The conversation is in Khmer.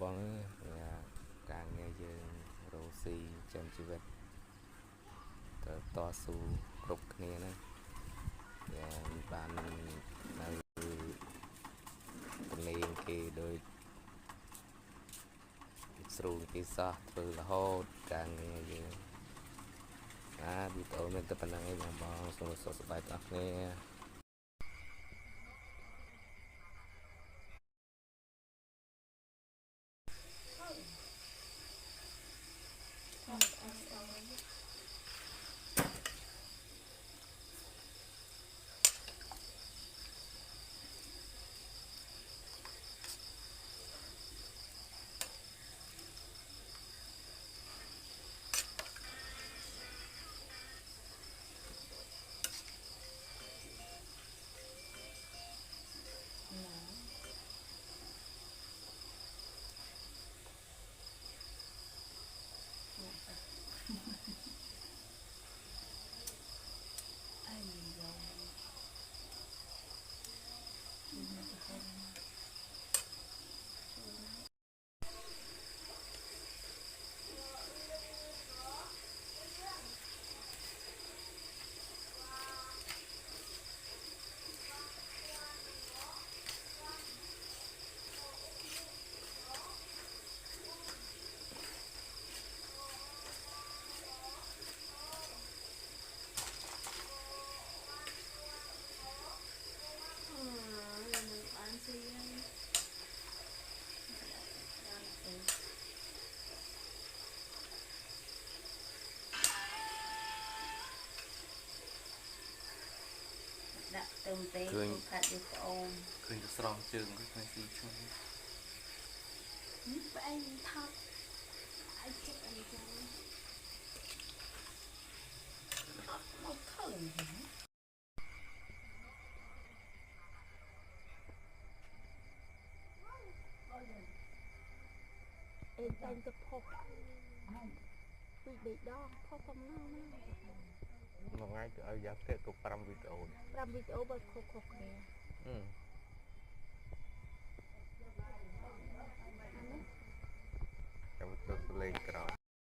បងការងារយើងរស់ស៊ីចាំជីវិតទៅតស៊ូគ្រប់គ្នាហ្នឹងយ៉ាងបាននៅកលេងគេដូចស្រួលគេសោះធ្វើរហូតការងារយើងវីដេអូមានតែប៉ុណ្្នឹងឯងបងសូមសួស្តីទាំងអស់គ្នាឃើញខាត់យកប្អូនឃើញទៅស្រង់ជើងឃើញស៊ីឈ្មោះប្អែងថប់អាចចិត្តអីចឹងមកឃើញអេតែទៅផុសពីបេដងផុសកំណៅណាមួយថ្ងៃទៅឲ្យយ៉ាផ្ទះទៅ5វីដេអូបើខុសគ្នាចាំទៅលេងក្រោយ